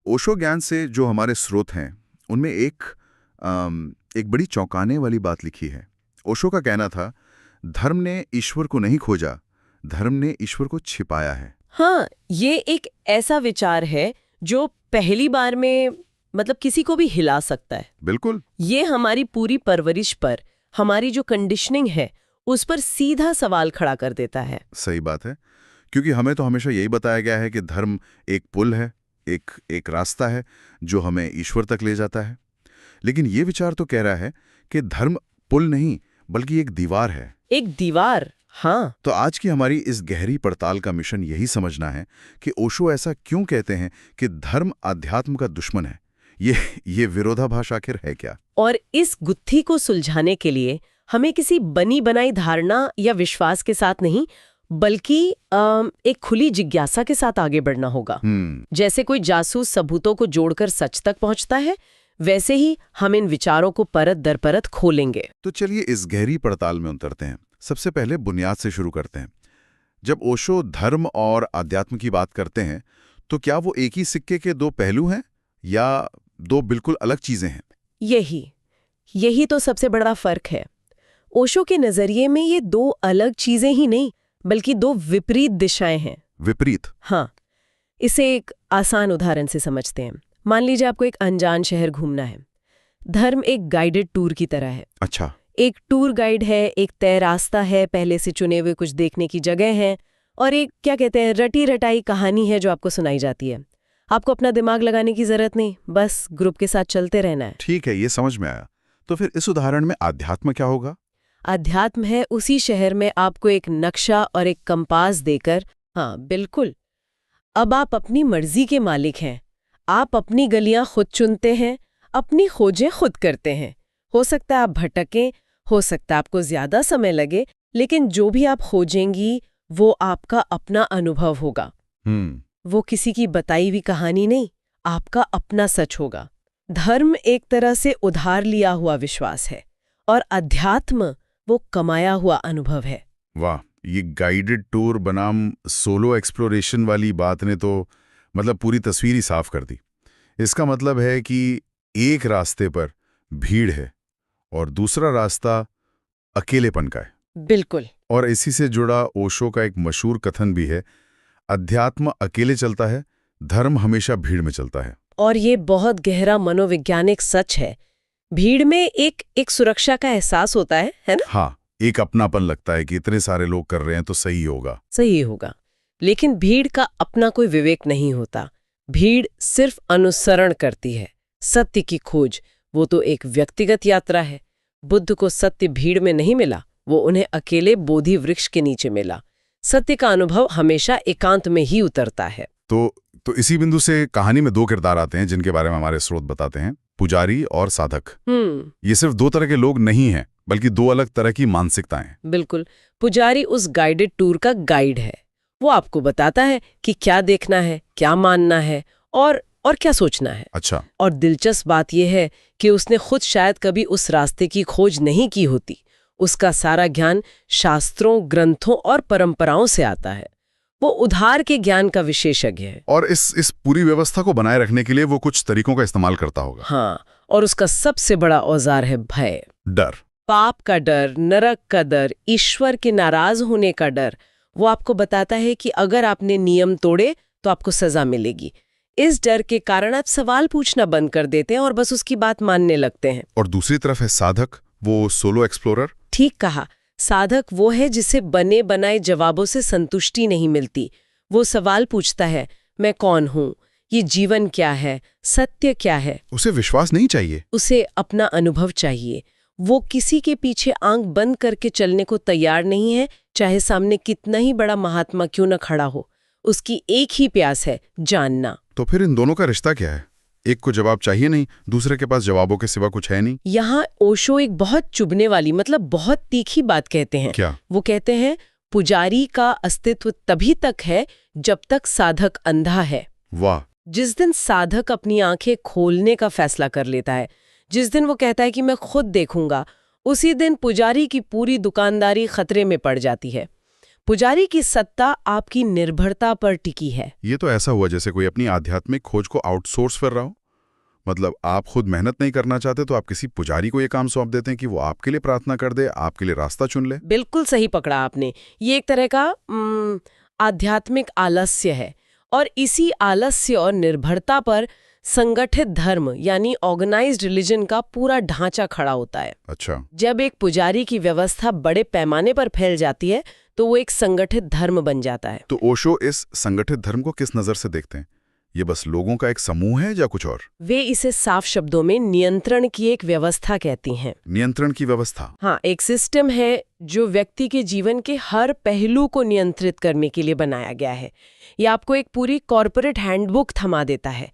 ओशो ज्ञान से जो हमारे स्रोत हैं उनमें एक बड़ी चौंकाने वाली बात लिखी है। ओशो का कहना था, धर्म ने ईश्वर को नहीं खोजा, धर्म ने ईश्वर को छिपाया है। हाँ, ये एक ऐसा विचार है जो पहली बार में मतलब किसी को भी हिला सकता है। बिल्कुल। ये हमारी पूरी परवरिश पर, हमारी जो कंडीशनिंग है उस पर सीधा सवाल खड़ा कर देता है। सही बात है, क्योंकि हमें तो हमेशा यही बताया गया है कि धर्म एक पुल है, एक रास्ता है जो हमें ईश्वर तक ले जाता है। लेकिन ये विचार तो कह रहा है कि धर्म पुल नहीं बल्कि एक दीवार है। एक दीवार, हाँ। तो आज की हमारी इस गहरी पड़ताल का मिशन यही समझना है कि ओशो ऐसा क्यों कहते हैं कि धर्म आध्यात्म का दुश्मन है। ये विरोधाभास आखिर है क्या? और इस गुत्थी को सुलझाने के लिए हमें किसी बनी बनाई धारणा या विश्वास के साथ नहीं, बल्कि एक खुली जिज्ञासा के साथ आगे बढ़ना होगा। जैसे कोई जासूस सबूतों को जोड़कर सच तक पहुंचता है, वैसे ही हम इन विचारों को परत दर परत खोलेंगे। तो चलिए इस गहरी पड़ताल में उतरते हैं। सबसे पहले बुनियाद से शुरू करते हैं। जब ओशो धर्म और आध्यात्म की बात करते हैं तो क्या वो एक ही सिक्के के दो पहलू हैं या दो बिल्कुल अलग चीजें हैं? यही तो सबसे बड़ा फर्क है। ओशो के नजरिए में ये दो अलग चीजें ही नहीं, बल्कि दो विपरीत दिशाएं हैं। विपरीत? हाँ, इसे एक आसान उदाहरण से समझते हैं। मान लीजिए आपको एक अनजान शहर घूमना है। धर्म एक गाइडेड टूर की तरह है। अच्छा। एक टूर गाइड है, एक तय रास्ता है, पहले से चुने हुए कुछ देखने की जगह है, और एक क्या कहते हैं रटी रटाई कहानी है जो आपको सुनाई जाती है। आपको अपना दिमाग लगाने की जरूरत नहीं, बस ग्रुप के साथ चलते रहना है। ठीक है, ये समझ में आया। तो फिर इस उदाहरण में आध्यात्म क्या होगा? अध्यात्म है उसी शहर में आपको एक नक्शा और एक कंपास देकर, हाँ बिल्कुल, अब आप अपनी मर्जी के मालिक हैं। आप अपनी गलियां खुद चुनते हैं, अपनी खोजें खुद करते हैं। हो सकता है आप भटकें, हो सकता है आपको ज्यादा समय लगे, लेकिन जो भी आप खोजेंगी वो आपका अपना अनुभव होगा। वो किसी की बताई हुई कहानी नहीं, आपका अपना सच होगा। धर्म एक तरह से उधार लिया हुआ विश्वास है और अध्यात्म वो कमाया हुआ अनुभव है। वाह, ये गाइडेड टूर बनाम सोलो एक्सप्लोरेशन वाली बात ने तो मतलब पूरी तस्वीर ही साफ कर दी। इसका मतलब है कि एक रास्ते पर भीड़ है और दूसरा रास्ता अकेलेपन का है। बिल्कुल। और इसी से जुड़ा ओशो का एक मशहूर कथन भी है, अध्यात्म अकेले चलता है, धर्म हमेशा भीड़ में चलता है। और ये बहुत गहरा मनोवैज्ञानिक सच है। भीड़ में एक सुरक्षा का एहसास होता है ना? हाँ, एक अपनापन लगता है कि इतने सारे लोग कर रहे हैं तो सही होगा। लेकिन भीड़ का अपना कोई विवेक नहीं होता। भीड़ सिर्फ अनुसरण करती है। सत्य की खोज वो तो एक व्यक्तिगत यात्रा है। बुद्ध को सत्य भीड़ में नहीं मिला, वो उन्हें अकेले बोधि वृक्ष के नीचे मिला। सत्य का अनुभव हमेशा एकांत में ही उतरता है। तो इसी बिंदु से कहानी में दो किरदार आते हैं जिनके बारे में हमारे स्रोत बताते हैं, पुजारी और साधक। ये सिर्फ दो तरह के लोग नहीं हैं, बल्कि दो अलग तरह की मानसिकताएं। बिल्कुल। पुजारी उस गाइडेड टूर का गाइड है। वो आपको बताता है कि क्या देखना है, क्या मानना है और क्या सोचना है। अच्छा। और दिलचस्प बात यह है कि उसने खुद शायद कभी उस रास्ते की खोज नहीं की होती। उसका सारा ज्ञान शास्त्रों, ग्रंथों और परंपराओं से आता है। वो उधार के ज्ञान का विशेषज्ञ है। और इस पूरी व्यवस्था को बनाए रखने के लिए वो कुछ तरीकों का इस्तेमाल करता होगा। हाँ, और उसका सबसे बड़ा औजार है भय, डर। पाप का डर, नरक का डर, ईश्वर के नाराज होने का डर। वो आपको बताता है कि अगर आपने नियम तोड़े तो आपको सजा मिलेगी। इस डर के कारण आप सवाल पूछना बंद कर देते हैं और बस उसकी बात मानने लगते हैं। और दूसरी तरफ है साधक, वो सोलो एक्सप्लोरर। ठीक कहा। साधक वो है जिसे बने बनाए जवाबों से संतुष्टि नहीं मिलती। वो सवाल पूछता है, मैं कौन हूँ, ये जीवन क्या है, सत्य क्या है। उसे विश्वास नहीं चाहिए, उसे अपना अनुभव चाहिए। वो किसी के पीछे आंख बंद करके चलने को तैयार नहीं है, चाहे सामने कितना ही बड़ा महात्मा क्यों न खड़ा हो। उसकी एक ही प्यास है, जानना। तो फिर इन दोनों का रिश्ता क्या है? एक को जवाब चाहिए नहीं, दूसरे के पास जवाबों के सिवा कुछ है नहीं। यहाँ ओशो एक बहुत चुभने वाली, मतलब बहुत तीखी बात कहते हैं। क्या? वो कहते हैं पुजारी का अस्तित्व तभी तक है जब तक साधक अंधा है। वाह। जिस दिन साधक अपनी आंखें खोलने का फैसला कर लेता है, जिस दिन वो कहता है कि मैं खुद देखूंगा, उसी दिन पुजारी की पूरी दुकानदारी खतरे में पड़ जाती है। पुजारी की सत्ता आपकी निर्भरता पर टिकी है। ये तो ऐसा हुआ जैसे कोई अपनी आध्यात्मिक खोज को आउटसोर्स कर रहा हो। मतलब आप खुद मेहनत नहीं करना चाहते तो आप किसी पुजारी को ये काम सौंप देते हैं कि वो आपके लिए प्रार्थना कर दे, आपके लिए रास्ता चुन ले। बिल्कुल सही पकड़ा आपने। ये एक तरह का आध्यात्मिक आलस्य है, और इसी आलस्य और निर्भरता पर संगठित धर्म यानी ऑर्गेनाइज्ड रिलीजन का पूरा ढांचा खड़ा होता है। अच्छा। जब एक पुजारी की व्यवस्था बड़े पैमाने पर फैल जाती है तो वो एक संगठित धर्म बन जाता है। तो ओशो इस संगठित धर्म को किस नजर से देखते हैं? ये बस लोगों का एक समूह है या कुछ और? वे इसे साफ शब्दों में नियंत्रण की एक व्यवस्था कहती हैं। नियंत्रण की व्यवस्था? हाँ, एक सिस्टम है जो व्यक्ति के जीवन के हर पहलू को नियंत्रित करने के लिए बनाया गया है। ये आपको एक पूरी कॉर्पोरेट हैंडबुक थमा देता है।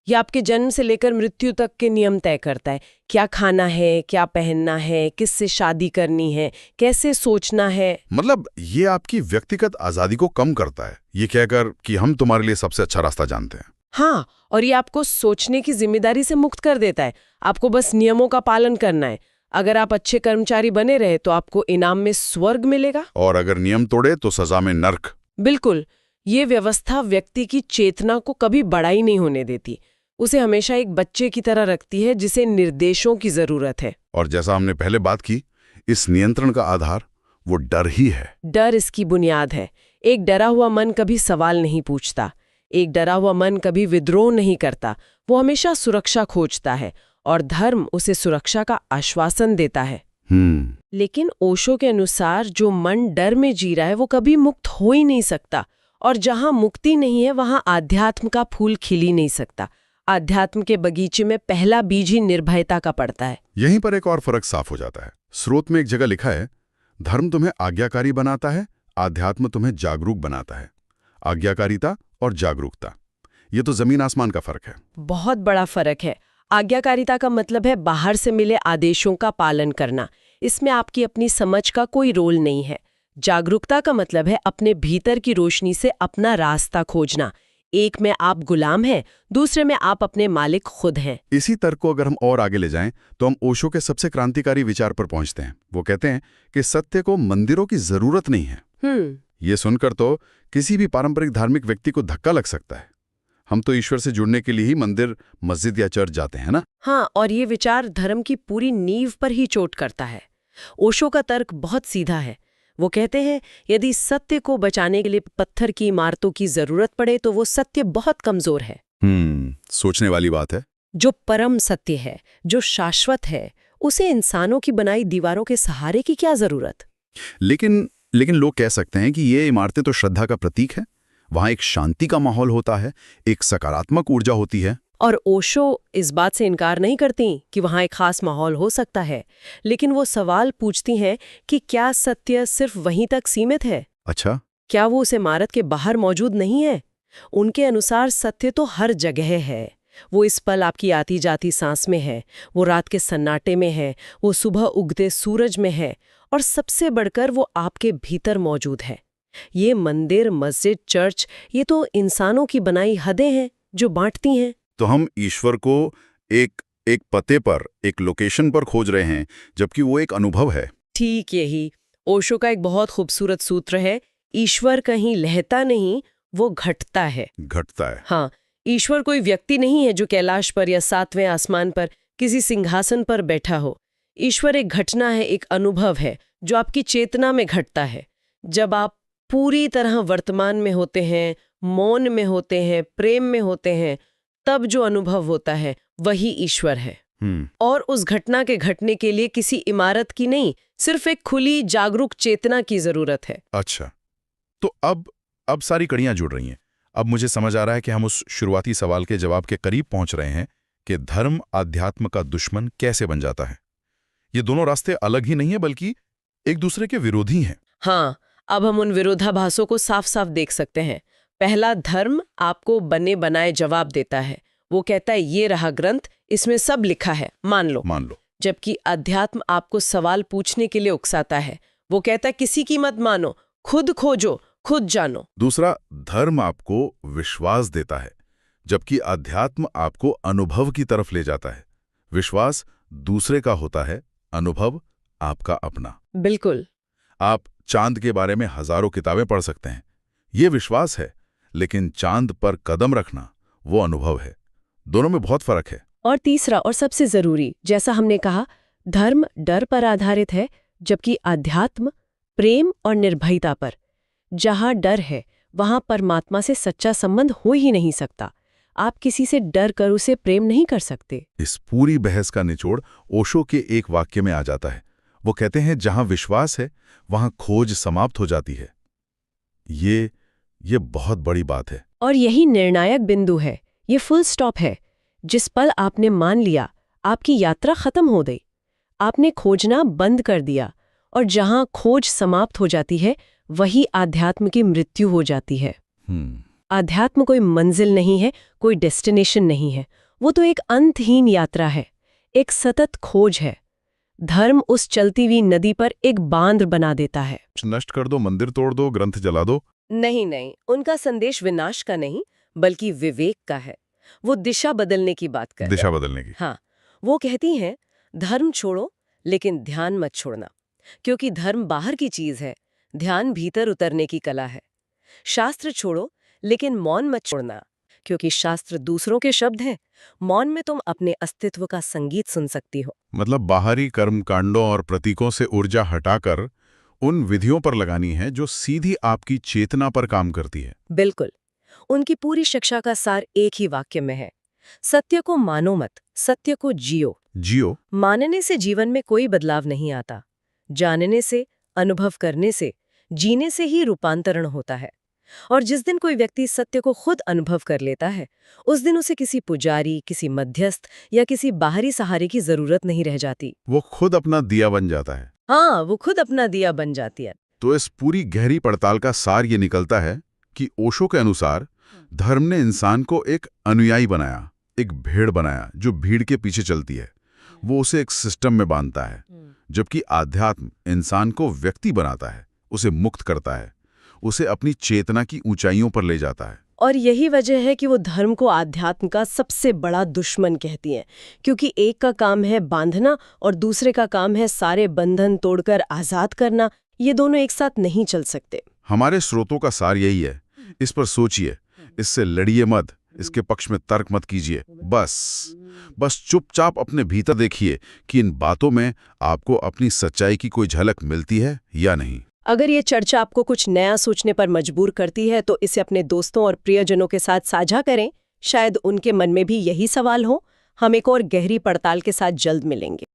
ये आपके जन्म से लेकर मृत्यु तक के नियम तय करता है। क्या खाना है, क्या पहनना है, किससे शादी करनी है, कैसे सोचना है। मतलब ये आपकी व्यक्तिगत आजादी को कम करता है, ये कहकर कि हम तुम्हारे लिए सबसे अच्छा रास्ता जानते हैं। हाँ, और ये आपको सोचने की जिम्मेदारी से मुक्त कर देता है। आपको बस नियमों का पालन करना है। अगर आप अच्छे कर्मचारी बने रहे तो आपको इनाम में स्वर्ग मिलेगा, और अगर नियम तोड़े तो सजा में नर्क। बिल्कुल। ये व्यवस्था व्यक्ति की चेतना को कभी बड़ा ही नहीं होने देती। उसे हमेशा एक बच्चे की तरह रखती है जिसे निर्देशों की जरूरत है। और जैसा हमने पहले बात की, इस नियंत्रण का आधार वो डर ही है। डर इसकी बुनियाद है। एक डरा हुआ मन कभी सवाल नहीं पूछता। एक डरा हुआ मन कभी विद्रोह नहीं करता। वो हमेशा सुरक्षा खोजता है, और धर्म उसे सुरक्षा का आश्वासन देता है। लेकिन ओशो के अनुसार जो मन डर में जी रहा है वो कभी मुक्त हो ही नहीं सकता, और जहां मुक्ति नहीं है वहां आध्यात्म का फूल खिल ही नहीं सकता। आध्यात्म के बगीचे में पहला बीज ही निर्भयता का पड़ता है। यहीं पर एक और फर्क साफ हो जाता है। स्रोत में एक जगह लिखा है, धर्म तुम्हें आज्ञाकारी बनाता है, आध्यात्म तुम्हें जागरूक बनाता है। आज्ञाकारिता और जागरूकता, ये तो जमीन आसमान का फर्क है। बहुत बड़ा फर्क है। आज्ञाकारिता का मतलब है बाहर से मिले आदेशों का पालन करना। इसमें आपकी अपनी समझ का कोई रोल नहीं है। जागरूकता का मतलब है अपने भीतर की रोशनी से अपना रास्ता खोजना। एक में आप गुलाम हैं, दूसरे में आप अपने मालिक खुद हैं। इसी तर्क को अगर हम और आगे ले जाएं तो हम ओशो के सबसे क्रांतिकारी विचार पर पहुंचते हैं। वो कहते हैं कि सत्य को मंदिरों की जरूरत नहीं है। ये सुनकर तो किसी भी पारंपरिक धार्मिक व्यक्ति को धक्का लग सकता है। हम तो ईश्वर से जुड़ने के लिए ही मंदिर, मस्जिद या चर्च जाते हैं ना। हाँ, और ये विचार धर्म की पूरी नींव पर ही चोट करता है। ओशो का तर्क बहुत सीधा है। वो कहते हैं यदि सत्य को बचाने के लिए पत्थर की इमारतों की जरूरत पड़े तो वो सत्य बहुत कमजोर है। सोचने वाली बात है। जो परम सत्य है, जो शाश्वत है, उसे इंसानों की बनाई दीवारों के सहारे की क्या जरूरत। लेकिन लोग कह सकते हैं कि ये इमारतें तो श्रद्धा का प्रतीक है। वहां एक शांति का माहौल होता है, एक सकारात्मक ऊर्जा होती है। और ओशो इस बात से इनकार नहीं करती कि वहाँ एक खास माहौल हो सकता है, लेकिन वो सवाल पूछती हैं कि क्या सत्य सिर्फ वहीं तक सीमित है? अच्छा, क्या वो उस इमारत के बाहर मौजूद नहीं है? उनके अनुसार सत्य तो हर जगह है। वो इस पल आपकी आती जाती सांस में है, वो रात के सन्नाटे में है, वो सुबह उगते सूरज में है, और सबसे बढ़कर वो आपके भीतर मौजूद है। ये मंदिर, मस्जिद, चर्च, ये तो इंसानों की बनाई हदें हैं जो बांटती हैं। तो हम ईश्वर को एक पते पर, एक लोकेशन पर खोज रहे हैं, जबकि वो एक अनुभव है। ठीक यही ओशो का एक बहुत खूबसूरत सूत्र है, ईश्वर कहीं लहता नहीं, वो घटता है। घटता है। हाँ, ईश्वर कोई व्यक्ति नहीं है जो कैलाश पर या 7वें आसमान पर किसी सिंहासन पर बैठा हो। ईश्वर एक घटना है, एक अनुभव है जो आपकी चेतना में घटता है। जब आप पूरी तरह वर्तमान में होते हैं, मौन में होते हैं, प्रेम में होते हैं, तब जो अनुभव होता है वही ईश्वर है। और उस घटना के घटने के लिए किसी इमारत की नहीं, सिर्फ एक खुली जागरूक चेतना की जरूरत है। अच्छा, तो अब सारी कड़ियां जुड़ रही हैं। अब मुझे समझ आ रहा है कि हम उस शुरुआती सवाल के जवाब के करीब पहुंच रहे हैं कि धर्म आध्यात्म का दुश्मन कैसे बन जाता है। ये दोनों रास्ते अलग ही नहीं है, बल्कि एक दूसरे के विरोधी हैं। हाँ, अब हम उन विरोधाभासों को साफ साफ देख सकते हैं। पहला, धर्म आपको बने बनाए जवाब देता है। वो कहता है ये रहा ग्रंथ, इसमें सब लिखा है, मान लो। जबकि अध्यात्म आपको सवाल पूछने के लिए उकसाता है। वो कहता है किसी की मत मानो, खुद खोजो, खुद जानो। दूसरा, धर्म आपको विश्वास देता है, जबकि अध्यात्म आपको अनुभव की तरफ ले जाता है। विश्वास दूसरे का होता है, अनुभव आपका अपना। बिल्कुल। आप चांद के बारे में हजारों किताबें पढ़ सकते हैं, ये विश्वास है, लेकिन चांद पर कदम रखना वो अनुभव है। दोनों में बहुत फर्क है। और तीसरा और सबसे जरूरी, जैसा हमने कहा, धर्म डर पर आधारित है, जबकि आध्यात्म प्रेम और निर्भयता पर। जहां डर है वहां परमात्मा से सच्चा संबंध हो ही नहीं सकता। आप किसी से डर कर उसे प्रेम नहीं कर सकते। इस पूरी बहस का निचोड़ ओशो के एक वाक्य में आ जाता है। वो कहते हैं, जहां विश्वास है वहां खोज समाप्त हो जाती है। ये बहुत बड़ी बात है। और यही निर्णायक बिंदु है, ये फुल स्टॉप है। जिस पल आपने मान लिया, आपकी यात्रा खत्म हो गई। आपने खोजना बंद कर दिया, और जहां खोज समाप्त हो जाती है वही आध्यात्म की मृत्यु हो जाती है। आध्यात्म कोई मंजिल नहीं है, कोई डेस्टिनेशन नहीं है, वो तो एक अंतहीन यात्रा है, एक सतत खोज है। धर्म उस चलती हुई नदी पर एक बांध बना देता है। नष्ट कर दो, मंदिर तोड़ दो, ग्रंथ जला दो। नहीं, उनका संदेश विनाश का नहीं, बल्कि विवेक का है। वो दिशा बदलने की बात कर रहे हैं। दिशा बदलने की। हाँ, वो कहती हैं, धर्म छोड़ो लेकिन ध्यान मत छोड़ना, क्योंकि धर्म बाहर की चीज है, ध्यान भीतर उतरने की कला है। शास्त्र छोड़ो लेकिन मौन मत छोड़ना, क्योंकि शास्त्र दूसरों के शब्द हैं, मौन में तुम अपने अस्तित्व का संगीत सुन सकती हो। मतलब बाहरी कर्मकांडों और प्रतीकों से ऊर्जा हटाकर उन विधियों पर लगानी है जो सीधी आपकी चेतना पर काम करती है। बिल्कुल। उनकी पूरी शिक्षा का सार एक ही वाक्य में है, सत्य को मानो मत, सत्य को जियो। मानने से जीवन में कोई बदलाव नहीं आता, जानने से, अनुभव करने से, जीने से ही रूपांतरण होता है। और जिस दिन कोई व्यक्ति सत्य को खुद अनुभव कर लेता है, उस दिन उसे किसी पुजारी, किसी मध्यस्थ या किसी बाहरी सहारे की जरूरत नहीं रह जाती। वो खुद अपना दिया बन जाता है। हाँ, वो खुद अपना दिया बन जाती है। तो इस पूरी गहरी पड़ताल का सार ये निकलता है कि ओशो के अनुसार धर्म ने इंसान को एक अनुयायी बनाया, एक भेड़ बनाया जो भीड़ के पीछे चलती है। वो उसे एक सिस्टम में बांधता है, जबकि आध्यात्म इंसान को व्यक्ति बनाता है, उसे मुक्त करता है, उसे अपनी चेतना की ऊंचाइयों पर ले जाता है। और यही वजह है कि वो धर्म को आध्यात्म का सबसे बड़ा दुश्मन कहती हैं, क्योंकि एक का काम है बांधना और दूसरे का काम है सारे बंधन तोड़कर आजाद करना। ये दोनों एक साथ नहीं चल सकते। हमारे स्रोतों का सार यही है, इस पर सोचिए, इससे लड़िए मत, इसके पक्ष में तर्क मत कीजिए, बस चुपचाप अपने भीतर देखिए कि इन बातों में आपको अपनी सच्चाई की कोई झलक मिलती है या नहीं। अगर ये चर्चा आपको कुछ नया सोचने पर मजबूर करती है तो इसे अपने दोस्तों और प्रियजनों के साथ साझा करें। शायद उनके मन में भी यही सवाल हो। हम एक और गहरी पड़ताल के साथ जल्द मिलेंगे।